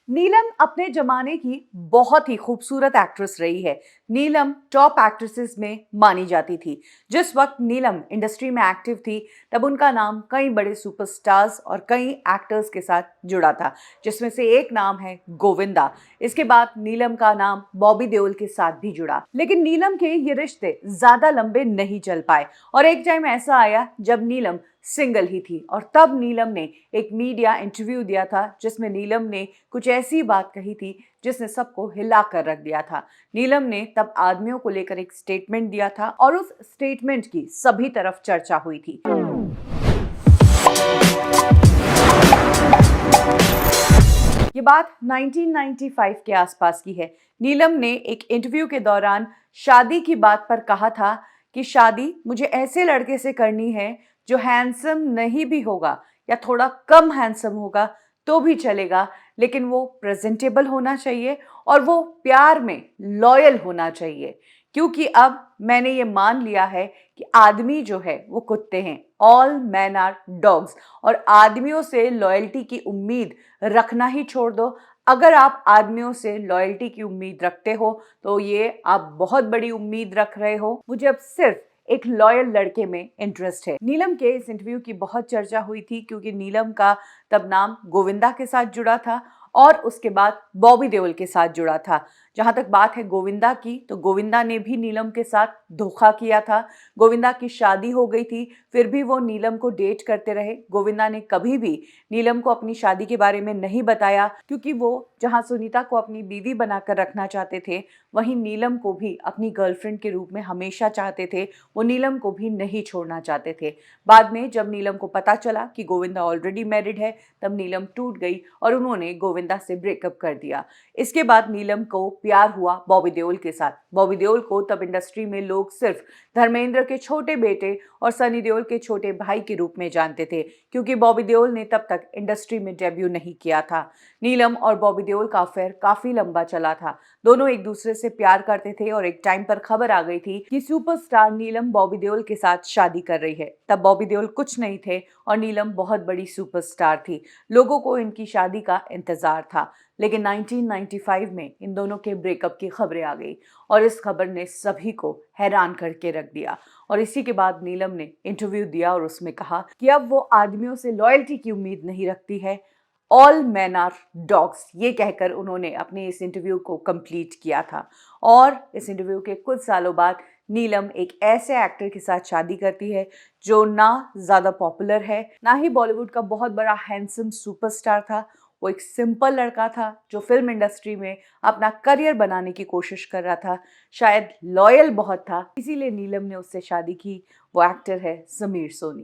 नीलम अपने जमाने की बहुत ही खूबसूरत एक्ट्रेस रही है। नीलम टॉप एक्ट्रेसेस में मानी जाती थी। जिस वक्त नीलम इंडस्ट्री में एक्टिव थी, तब उनका नाम कई बड़े सुपरस्टार्स और कई एक्टर्स के साथ जुड़ा था, जिसमें से एक नाम है गोविंदा। इसके बाद नीलम का नाम बॉबी देओल के साथ भी जुड़ा, लेकिन नीलम के ये रिश्ते ज्यादा लंबे नहीं चल पाए और एक टाइम ऐसा आया जब नीलम सिंगल ही थी और तब नीलम ने एक मीडिया इंटरव्यू दिया था, जिसमें नीलम ने कुछ ऐसी बात कही थी जिसने सबको हिला कर रख दिया था। नीलम ने तब आदमियों को लेकर एक स्टेटमेंट दिया था और उस स्टेटमेंट की सभी तरफ चर्चा हुई थी। ये बात 1995 के आसपास की है। नीलम ने एक इंटरव्यू के दौरान शादी की बात पर कहा था कि शादी मुझे ऐसे लड़के से करनी है जो हैंडसम नहीं भी होगा या थोड़ा कम हैंडसम होगा तो भी चलेगा, लेकिन वो प्रेजेंटेबल होना चाहिए और वो प्यार में लॉयल होना चाहिए। क्योंकि अब मैंने ये मान लिया है कि आदमी जो है वो कुत्ते हैं, ऑल मैन आर डॉग्स, और आदमियों से लॉयल्टी की उम्मीद रखना ही छोड़ दो। अगर आप आदमियों से लॉयल्टी की उम्मीद रखते हो तो ये आप बहुत बड़ी उम्मीद रख रहे हो। मुझे अब सिर्फ एक लॉयल लड़के में इंटरेस्ट है। नीलम के इस इंटरव्यू की बहुत चर्चा हुई थी क्योंकि नीलम का तब नाम गोविंदा के साथ जुड़ा था और उसके बाद बॉबी देओल के साथ जुड़ा था। जहां तक बात है गोविंदा की, तो गोविंदा ने भी नीलम के साथ धोखा किया था। गोविंदा की शादी हो गई थी, फिर भी वो नीलम को डेट करते रहे। गोविंदा ने कभी भी नीलम को अपनी शादी के बारे में नहीं बताया, क्योंकि वो जहां सुनीता को अपनी बीवी बनाकर रखना चाहते थे, वहीं नीलम को भी अपनी गर्लफ्रेंड के रूप में हमेशा चाहते थे। वो नीलम को भी नहीं छोड़ना चाहते थे। बाद में जब नीलम को पता चला कि गोविंदा ऑलरेडी मैरिड है, तब नीलम टूट गई और उन्होंने गोविंदा से ब्रेकअप कर दिया। इसके बाद नीलम को प्यार हुआ बॉबी देओल के साथ। बॉबी देओल को तब इंडस्ट्री में लोग सिर्फ धर्मेंद्र के छोटे बेटे और सनी देओल के छोटे भाई के रूप में जानते थे, क्योंकि बॉबी देओल ने तब तक इंडस्ट्री में डेब्यू नहीं किया था। नीलम और बॉबी देओल का अफेयर काफी लंबा चला था। दोनों एक दूसरे से प्यार करते थे और एक टाइम पर खबर आ गई थी कि सुपरस्टार नीलम बॉबी देओल के साथ शादी कर रही है। तब बॉबी देओल कुछ नहीं थे और नीलम बहुत बड़ी सुपरस्टार थी। लोगों को इनकी शादी का इंतजार था, लेकिन 1995 में इन दोनों के ब्रेकअप की खबरें आ गई और इस खबर ने सभी को हैरान करके रख दिया। और इसी के बाद नीलम ने इंटरव्यू दिया और उसमें कहा कि अब वो आदमियों से लॉयल्टी की उम्मीद नहीं रखती है, ऑल मैन आर डॉग्स, ये कहकर उन्होंने अपने इस इंटरव्यू को कंप्लीट किया था। और इस इंटरव्यू के कुछ सालों बाद नीलम एक ऐसे एक्टर के साथ शादी करती है जो ना ज्यादा पॉपुलर है, ना ही बॉलीवुड का बहुत बड़ा हैंडसम सुपरस्टार था। वो एक सिंपल लड़का था जो फिल्म इंडस्ट्री में अपना करियर बनाने की कोशिश कर रहा था। शायद लॉयल बहुत था, इसीलिए नीलम ने उससे शादी की। वो एक्टर है समीर सोनी।